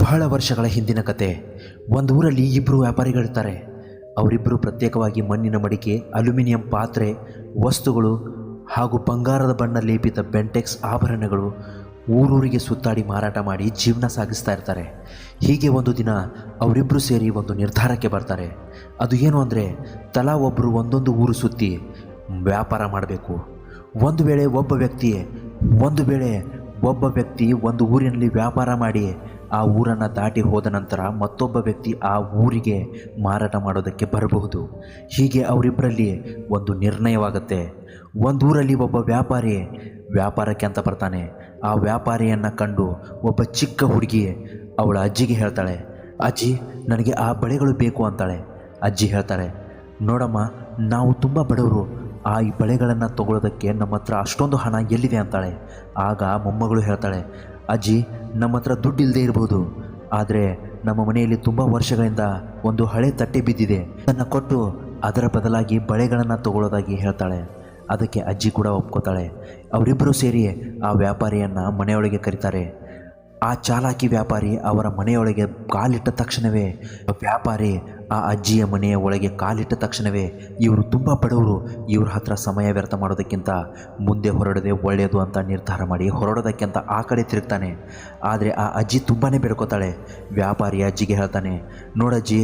ಬಹಳ ವರ್ಷಗಳ ಹಿಂದಿನ ಕತೆ. ಒಂದು ಊರಲ್ಲಿ ಇಬ್ಬರು ವ್ಯಾಪಾರಿಗಳಿರ್ತಾರೆ. ಅವರಿಬ್ಬರು ಪ್ರತ್ಯೇಕವಾಗಿ ಮಣ್ಣಿನ ಮಡಿಕೆ, ಅಲ್ಯೂಮಿನಿಯಂ ಪಾತ್ರೆ, ವಸ್ತುಗಳು ಹಾಗೂ ಬಂಗಾರದ ಬಣ್ಣ ಲೇಪಿತ ಬೆಂಟೆಕ್ಸ್ ಆಭರಣಗಳು ಊರೂರಿಗೆ ಸುತ್ತಾಡಿ ಮಾರಾಟ ಮಾಡಿ ಜೀವನ ಸಾಗಿಸ್ತಾ ಇರ್ತಾರೆ. ಹೀಗೆ ಒಂದು ದಿನ ಅವರಿಬ್ಬರು ಸೇರಿ ಒಂದು ನಿರ್ಧಾರಕ್ಕೆ ಬರ್ತಾರೆ. ಅದು ಏನು ಅಂದರೆ, ತಲಾ ಒಬ್ಬರು ಒಂದೊಂದು ಊರು ಸುತ್ತಿ ವ್ಯಾಪಾರ ಮಾಡಬೇಕು. ಒಂದು ವೇಳೆ ಒಬ್ಬ ವ್ಯಕ್ತಿ ಒಂದು ಊರಿನಲ್ಲಿ ವ್ಯಾಪಾರ ಮಾಡಿ ಆ ಊರನ್ನು ದಾಟಿ ಹೋದ ನಂತರ ಮತ್ತೊಬ್ಬ ವ್ಯಕ್ತಿ ಆ ಊರಿಗೆ ಮಾರಾಟ ಮಾಡೋದಕ್ಕೆ ಬರಬಹುದು. ಹೀಗೆ ಅವರಿಬ್ಬರಲ್ಲಿ ಒಂದು ನಿರ್ಣಯವಾಗುತ್ತೆ. ಒಂದು ಊರಲ್ಲಿ ಒಬ್ಬ ವ್ಯಾಪಾರಿ ವ್ಯಾಪಾರಕ್ಕೆ ಅಂತ ಬರ್ತಾನೆ. ಆ ವ್ಯಾಪಾರಿಯನ್ನು ಕಂಡು ಒಬ್ಬ ಚಿಕ್ಕ ಹುಡುಗಿ ಅವಳ ಅಜ್ಜಿಗೆ ಹೇಳ್ತಾಳೆ, ಅಜ್ಜಿ ನನಗೆ ಆ ಬಳೆಗಳು ಬೇಕು ಅಂತಾಳೆ. ಅಜ್ಜಿ ಹೇಳ್ತಾಳೆ, ನೋಡಮ್ಮ, ನಾವು ತುಂಬ ಬಡವರು, ಈ ಬಳೆಗಳನ್ನು ತಗೊಳ್ಳೋದಕ್ಕೆ ನಮ್ಮ ಹತ್ರ ಅಷ್ಟೊಂದು ಹಣ ಎಲ್ಲಿದೆ ಅಂತಾಳೆ. ಆಗ ಮೊಮ್ಮಗಳು ಹೇಳ್ತಾಳೆ, ಅಜ್ಜಿ ನಮ್ಮ ಹತ್ರ ದುಡ್ಡು ಇಲ್ಲದೆ ಇರ್ಬೋದು, ಆದರೆ ನಮ್ಮ ಮನೆಯಲ್ಲಿ ತುಂಬ ವರ್ಷಗಳಿಂದ ಒಂದು ಹಳೆ ತಟ್ಟೆ ಬಿದ್ದಿದೆ, ಅದನ್ನು ಕೊಟ್ಟು ಅದರ ಬದಲಾಗಿ ಬಳೆಗಳನ್ನು ತಗೊಳ್ಳೋದಾಗಿ ಹೇಳ್ತಾಳೆ. ಅದಕ್ಕೆ ಅಜ್ಜಿ ಕೂಡ ಒಪ್ಕೋತಾಳೆ. ಅವರಿಬ್ಬರು ಸೇರಿ ಆ ವ್ಯಾಪಾರಿಯನ್ನು ಮನೆಯೊಳಗೆ ಕರೀತಾರೆ. ಆ ಚಾಲಾಕಿ ವ್ಯಾಪಾರಿ ಅವರ ಮನೆಯೊಳಗೆ ಕಾಲಿಟ್ಟ ತಕ್ಷಣವೇ ವ್ಯಾಪಾರಿ ಆ ಅಜ್ಜಿಯ ಮನೆಯ ಒಳಗೆ ಕಾಲಿಟ್ಟ ತಕ್ಷಣವೇ ಇವರು ತುಂಬ ಬಡವರು, ಇವ್ರ ಹತ್ರ ಸಮಯ ವ್ಯರ್ಥ ಮಾಡೋದಕ್ಕಿಂತ ಮುಂದೆ ಹೊರಡದೆ ಒಳ್ಳೆಯದು ಅಂತ ನಿರ್ಧಾರ ಮಾಡಿ ಹೊರಡೋದಕ್ಕಿಂತ ಆ ಕಡೆ ತಿರುಗ್ತಾನೆ. ಆದರೆ ಆ ಅಜ್ಜಿ ತುಂಬಾ ಬೇಡ್ಕೋತಾಳೆ. ವ್ಯಾಪಾರಿ ಅಜ್ಜಿಗೆ ಹೇಳ್ತಾನೆ, ನೋಡಜ್ಜಿ,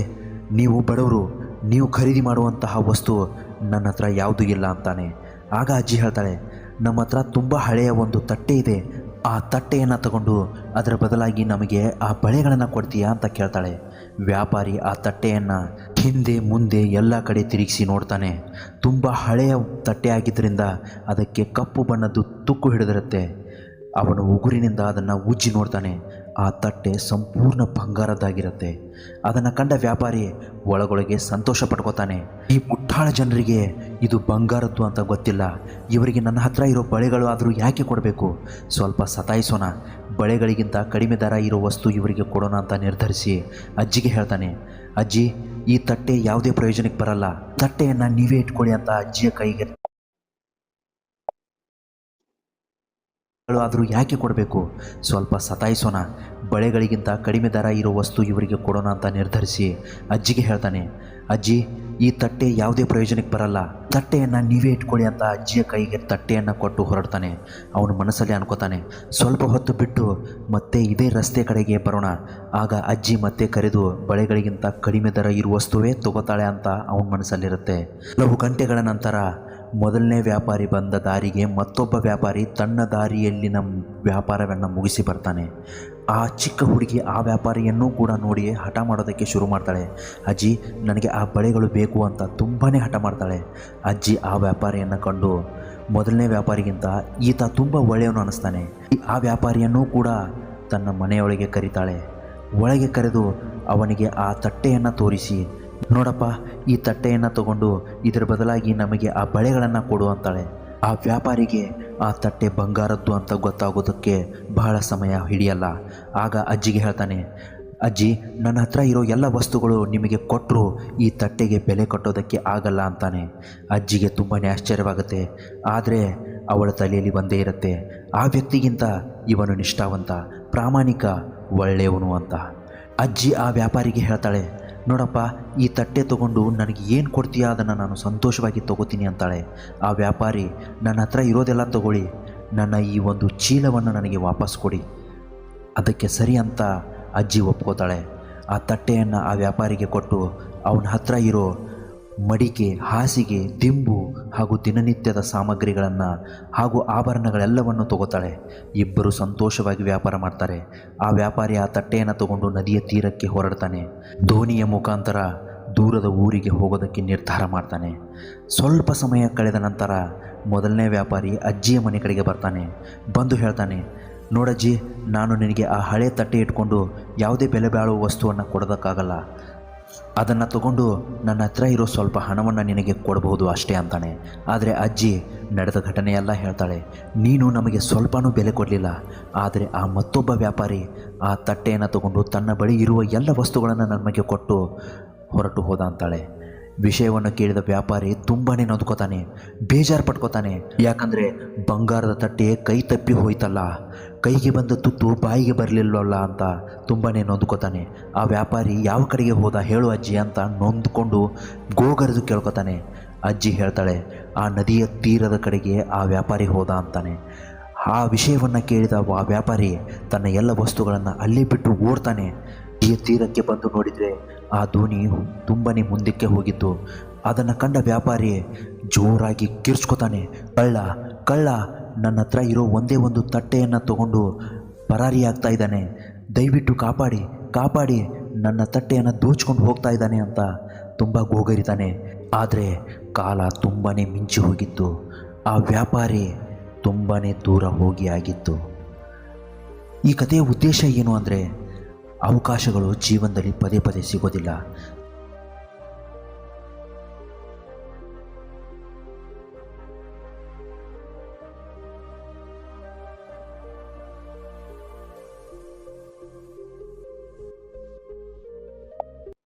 ನೀವು ಬಡವರು, ನೀವು ಖರೀದಿ ಮಾಡುವಂತಹ ವಸ್ತು ನನ್ನ ಹತ್ರ ಯಾವುದೂ ಇಲ್ಲ ಅಂತಾನೆ. ಆಗ ಅಜ್ಜಿ ಹೇಳ್ತಾಳೆ, ನಮ್ಮ ಹತ್ರ ತುಂಬ ಹಳೆಯ ಒಂದು ತಟ್ಟೆ ಇದೆ, ಆ ತಟ್ಟೆಯನ್ನು ತಗೊಂಡು ಅದರ ಬದಲಾಗಿ ನಮಗೆ ಆ ಬಳೆಗಳನ್ನು ಕೊಡ್ತೀಯಾ ಅಂತ ಕೇಳ್ತಾಳೆ. ವ್ಯಾಪಾರಿ ಆ ತಟ್ಟೆಯನ್ನು ಹಿಂದೆ ಮುಂದೆ ಎಲ್ಲ ಕಡೆ ತಿರುಗಿಸಿ ನೋಡ್ತಾನೆ. ತುಂಬ ಹಳೆಯ ತಟ್ಟೆ ಆಗಿದ್ದರಿಂದ ಅದಕ್ಕೆ ಕಪ್ಪು ಬಣ್ಣದ್ದು ತುಕ್ಕು ಹಿಡಿದಿರುತ್ತೆ. ಅವನು ಉಗುರಿನಿಂದ ಅದನ್ನು ಉಜ್ಜಿ ನೋಡ್ತಾನೆ. ಆ ತಟ್ಟೆ ಸಂಪೂರ್ಣ ಬಂಗಾರದ್ದಾಗಿರುತ್ತೆ. ಅದನ್ನು ಕಂಡ ವ್ಯಾಪಾರಿ ಒಳಗೊಳಗೆ ಸಂತೋಷ ಪಡ್ಕೋತಾನೆ. ಈ ಮುಟ್ಟಾಳ ಜನರಿಗೆ ಇದು ಬಂಗಾರದ್ದು ಅಂತ ಗೊತ್ತಿಲ್ಲ, ಇವರಿಗೆ ನನ್ನ ಹತ್ರ ಇರೋ ಬಳೆಗಳು ಆದರೂ ಯಾಕೆ ಕೊಡಬೇಕು, ಸ್ವಲ್ಪ ಸತಾಯಿಸೋಣ, ಬಳೆಗಳಿಗಿಂತ ಕಡಿಮೆ ದರ ಇರೋ ವಸ್ತು ಇವರಿಗೆ ಕೊಡೋಣ ಅಂತ ನಿರ್ಧರಿಸಿ ಅಜ್ಜಿಗೆ ಹೇಳ್ತಾನೆ, ಅಜ್ಜಿ ಈ ತಟ್ಟೆ ಯಾವುದೇ ಪ್ರಯೋಜನಕ್ಕೆ ಬರಲ್ಲ, ತಟ್ಟೆಯನ್ನು ನೀವೇ ಇಟ್ಕೊಳ್ಳಿ ಅಂತ ಅಜ್ಜಿಯ ಕೈಗೆ ಆದರೂ ಯಾಕೆ ಕೊಡಬೇಕು, ಸ್ವಲ್ಪ ಸತಾಯಿಸೋಣ, ಬಳೆಗಳಿಗಿಂತ ಕಡಿಮೆ ದರ ಇರೋ ವಸ್ತು ಇವರಿಗೆ ಕೊಡೋಣ ಅಂತ ನಿರ್ಧರಿಸಿ ಅಜ್ಜಿಗೆ ಹೇಳ್ತಾನೆ, ಅಜ್ಜಿ ಈ ತಟ್ಟೆ ಯಾವುದೇ ಪ್ರಯೋಜನಕ್ಕೆ ಬರಲ್ಲ, ತಟ್ಟೆಯನ್ನು ನೀವೇ ಇಟ್ಕೊಳ್ಳಿ ಅಂತ ಅಜ್ಜಿಯ ಕೈಗೆ ತಟ್ಟೆಯನ್ನು ಕೊಟ್ಟು ಹೊರಡ್ತಾನೆ. ಅವನು ಮನಸ್ಸಲ್ಲಿ ಅನ್ಕೋತಾನೆ, ಸ್ವಲ್ಪ ಹೊತ್ತು ಬಿಟ್ಟು ಮತ್ತೆ ಇದೇ ರಸ್ತೆ ಕಡೆಗೆ ಬರೋಣ, ಆಗ ಅಜ್ಜಿ ಮತ್ತೆ ಕರೆದು ಬಳೆಗಳಿಗಿಂತ ಕಡಿಮೆ ದರ ಇರುವ ವಸ್ತುವೇ ತಗೋತಾಳೆ ಅಂತ ಅವನ ಮನಸ್ಸಲ್ಲಿರುತ್ತೆ. ಕೆಲವು ಗಂಟೆಗಳ ನಂತರ ಮೊದಲನೇ ವ್ಯಾಪಾರಿ ಬಂದ ದಾರಿಗೆ ಮತ್ತೊಬ್ಬ ವ್ಯಾಪಾರಿ ತನ್ನ ದಾರಿಯಲ್ಲಿನ ವ್ಯಾಪಾರವನ್ನು ಮುಗಿಸಿ ಬರ್ತಾನೆ. ಆ ಚಿಕ್ಕ ಹುಡುಗಿ ಆ ವ್ಯಾಪಾರಿಯನ್ನೂ ಕೂಡ ನೋಡಿ ಹಠ ಮಾಡೋದಕ್ಕೆ ಶುರು ಮಾಡ್ತಾಳೆ. ಅಜ್ಜಿ ನನಗೆ ಆ ಬಳೆಗಳು ಬೇಕು ಅಂತ ತುಂಬಾ ಹಠ ಮಾಡ್ತಾಳೆ. ಅಜ್ಜಿ ಆ ವ್ಯಾಪಾರಿಯನ್ನು ಕಂಡು ಮೊದಲನೇ ವ್ಯಾಪಾರಿಗಿಂತ ಈತ ತುಂಬ ಒಳ್ಳೆಯವನು ಅನ್ನಿಸ್ತಾನೆ. ಆ ವ್ಯಾಪಾರಿಯನ್ನೂ ಕೂಡ ತನ್ನ ಮನೆಯೊಳಗೆ ಕರೀತಾಳೆ. ಒಳಗೆ ಕರೆದು ಅವನಿಗೆ ಆ ತಟ್ಟೆಯನ್ನು ತೋರಿಸಿ, ನೋಡಪ್ಪ, ಈ ತಟ್ಟೆಯನ್ನು ತಗೊಂಡು ಇದರ ಬದಲಾಗಿ ನಮಗೆ ಆ ಬಳೆಗಳನ್ನು ಕೊಡು ಅಂತಾಳೆ. ಆ ವ್ಯಾಪಾರಿಗೆ ಆ ತಟ್ಟೆ ಬಂಗಾರದ್ದು ಅಂತ ಗೊತ್ತಾಗೋದಕ್ಕೆ ಬಹಳ ಸಮಯ ಹಿಡಿಯಲ್ಲ. ಆಗ ಅಜ್ಜಿಗೆ ಹೇಳ್ತಾನೆ, ಅಜ್ಜಿ ನನ್ನ ಹತ್ರ ಇರೋ ಎಲ್ಲ ವಸ್ತುಗಳು ನಿಮಗೆ ಕೊಟ್ಟರು ಈ ತಟ್ಟೆಗೆ ಬೆಲೆ ಕಟ್ಟೋದಕ್ಕೆ ಆಗಲ್ಲ ಅಂತಾನೆ. ಅಜ್ಜಿಗೆ ತುಂಬಾ ಆಶ್ಚರ್ಯವಾಗುತ್ತೆ. ಆದರೆ ಅವಳ ತಲೆಯಲ್ಲಿ ಒಂದೇ ಇರುತ್ತೆ, ಆ ವ್ಯಕ್ತಿಗಿಂತ ಇವನು ನಿಷ್ಠಾವಂತ, ಪ್ರಾಮಾಣಿಕ, ಒಳ್ಳೆಯವನು ಅಂತ. ಅಜ್ಜಿ ಆ ವ್ಯಾಪಾರಿಗೆ ಹೇಳ್ತಾಳೆ, ನೋಡಪ್ಪ, ಈ ತಟ್ಟೆ ತೊಗೊಂಡು ನನಗೆ ಏನು ಕೊಡ್ತೀಯಾ ಅದನ್ನು ನಾನು ಸಂತೋಷವಾಗಿ ತೊಗೋತೀನಿ ಅಂತಾಳೆ. ಆ ವ್ಯಾಪಾರಿ, ನನ್ನ ಹತ್ರ ಇರೋದೆಲ್ಲ ತಗೊಳ್ಳಿ, ನನ್ನ ಈ ಒಂದು ಚೀಲವನ್ನು ನನಗೆ ವಾಪಸ್ ಕೊಡಿ. ಅದಕ್ಕೆ ಸರಿ ಅಂತ ಅಜ್ಜಿ ಒಪ್ಕೋತಾಳೆ. ಆ ತಟ್ಟೆಯನ್ನು ಆ ವ್ಯಾಪಾರಿಗೆ ಕೊಟ್ಟು ಅವನ ಹತ್ರ ಇರೋ ಮಡಿಕೆ, ಹಾಸಿಗೆ, ದಿಂಬು ಹಾಗೂ ದಿನನಿತ್ಯದ ಸಾಮಗ್ರಿಗಳನ್ನು ಹಾಗೂ ಆಭರಣಗಳೆಲ್ಲವನ್ನು ತಗೋತಾಳೆ. ಇಬ್ಬರು ಸಂತೋಷವಾಗಿ ವ್ಯಾಪಾರ ಮಾಡ್ತಾರೆ. ಆ ವ್ಯಾಪಾರಿ ಆ ತಟ್ಟೆಯನ್ನು ತಗೊಂಡು ನದಿಯ ತೀರಕ್ಕೆ ಹೊರಡ್ತಾನೆ. ದೋಣಿಯ ಮುಖಾಂತರ ದೂರದ ಊರಿಗೆ ಹೋಗೋದಕ್ಕೆ ನಿರ್ಧಾರ ಮಾಡ್ತಾನೆ. ಸ್ವಲ್ಪ ಸಮಯ ಕಳೆದ ನಂತರ ಮೊದಲನೇ ವ್ಯಾಪಾರಿ ಅಜ್ಜಿಯ ಮನೆ ಕಡೆಗೆ ಬರ್ತಾನೆ. ಬಂದು ಹೇಳ್ತಾನೆ, ನೋಡಜ್ಜಿ, ನಾನು ನಿನಗೆ ಆ ಹಳೆ ತಟ್ಟೆ ಇಟ್ಕೊಂಡು ಯಾವುದೇ ಬೆಲೆ ಬಾಳುವ ವಸ್ತುವನ್ನು ಕೊಡೋದಕ್ಕಾಗಲ್ಲ, ಅದನ್ನು ತಗೊಂಡು ನನ್ನ ಹತ್ರ ಇರೋ ಸ್ವಲ್ಪ ಹಣವನ್ನು ನಿನಗೆ ಕೊಡಬಹುದು ಅಷ್ಟೇ ಅಂತಾನೆ. ಆದರೆ ಅಜ್ಜಿ ನಡೆದ ಘಟನೆಯೆಲ್ಲ ಹೇಳ್ತಾಳೆ. ನೀನು ನಮಗೆ ಸ್ವಲ್ಪನೂ ಬೆಲೆ ಕೊಡಲಿಲ್ಲ, ಆದರೆ ಆ ಮತ್ತೊಬ್ಬ ವ್ಯಾಪಾರಿ ಆ ತಟ್ಟೆಯನ್ನು ತಗೊಂಡು ತನ್ನ ಬಳಿ ಇರುವ ಎಲ್ಲ ವಸ್ತುಗಳನ್ನು ನಮಗೆ ಕೊಟ್ಟು ಹೊರಟು ಹೋದ ಅಂತಾಳೆ. ವಿಷಯವನ್ನು ಕೇಳಿದ ವ್ಯಾಪಾರಿ ತುಂಬಾ ನೊಂದ್ಕೋತಾನೆ, ಬೇಜಾರು ಪಟ್ಕೋತಾನೆ. ಯಾಕಂದರೆ ಬಂಗಾರದ ತಟ್ಟೆ ಕೈ ತಪ್ಪಿ ಹೋಯ್ತಲ್ಲ, ಕೈಗೆ ಬಂದ ತುತ್ತು ಬಾಯಿಗೆ ಬರಲಿಲ್ಲವಲ್ಲ ಅಂತ ತುಂಬಾ ನೊಂದ್ಕೋತಾನೆ. ಆ ವ್ಯಾಪಾರಿ ಯಾವ ಕಡೆಗೆ ಹೋದ ಹೇಳು ಅಜ್ಜಿ ಅಂತ ನೊಂದ್ಕೊಂಡು ಗೋಗರೆದು ಕೇಳ್ಕೊತಾನೆ. ಅಜ್ಜಿ ಹೇಳ್ತಾಳೆ, ಆ ನದಿಯ ತೀರದ ಕಡೆಗೆ ಆ ವ್ಯಾಪಾರಿ ಹೋದ ಅಂತಾನೆ. ಆ ವಿಷಯವನ್ನು ಕೇಳಿದ ಆ ವ್ಯಾಪಾರಿ ತನ್ನ ಎಲ್ಲ ವಸ್ತುಗಳನ್ನು ಅಲ್ಲೇ ಬಿಟ್ಟು ಓಡ್ತಾನೆ. ಈ ತೀರಕ್ಕೆ ಬಂದು ನೋಡಿದರೆ ಆ ದೋಣಿ ತುಂಬಾ ಮುಂದಕ್ಕೆ ಹೋಗಿತ್ತು. ಅದನ್ನು ಕಂಡ ವ್ಯಾಪಾರಿ ಜೋರಾಗಿ ಕಿರ್ಚ್ಕೋತಾನೆ, ಕಳ್ಳ ಕಳ್ಳ, ನನ್ನ ಹತ್ರ ಇರೋ ಒಂದೇ ಒಂದು ತಟ್ಟೆಯನ್ನು ತಗೊಂಡು ಪರಾರಿಯಾಗ್ತಾ ಇದ್ದಾನೆ, ದಯವಿಟ್ಟು ಕಾಪಾಡಿ ಕಾಪಾಡಿ, ನನ್ನ ತಟ್ಟೆಯನ್ನು ದೋಚ್ಕೊಂಡು ಹೋಗ್ತಾ ಇದ್ದಾನೆ ಅಂತ ತುಂಬ ಗೋಗರಿತಾನೆ. ಆದರೆ ಕಾಲ ತುಂಬಾ ಮಿಂಚಿ ಹೋಗಿತ್ತು. ಆ ವ್ಯಾಪಾರಿ ತುಂಬಾ ದೂರ ಹೋಗಿ ಆಗಿತ್ತು. ಈ ಕಥೆಯ ಉದ್ದೇಶ ಏನು ಅಂದರೆ, ಅವಕಾಶಗಳು ಜೀವನದಲ್ಲಿ ಪದೇ ಪದೇ ಸಿಗೋದಿಲ್ಲ.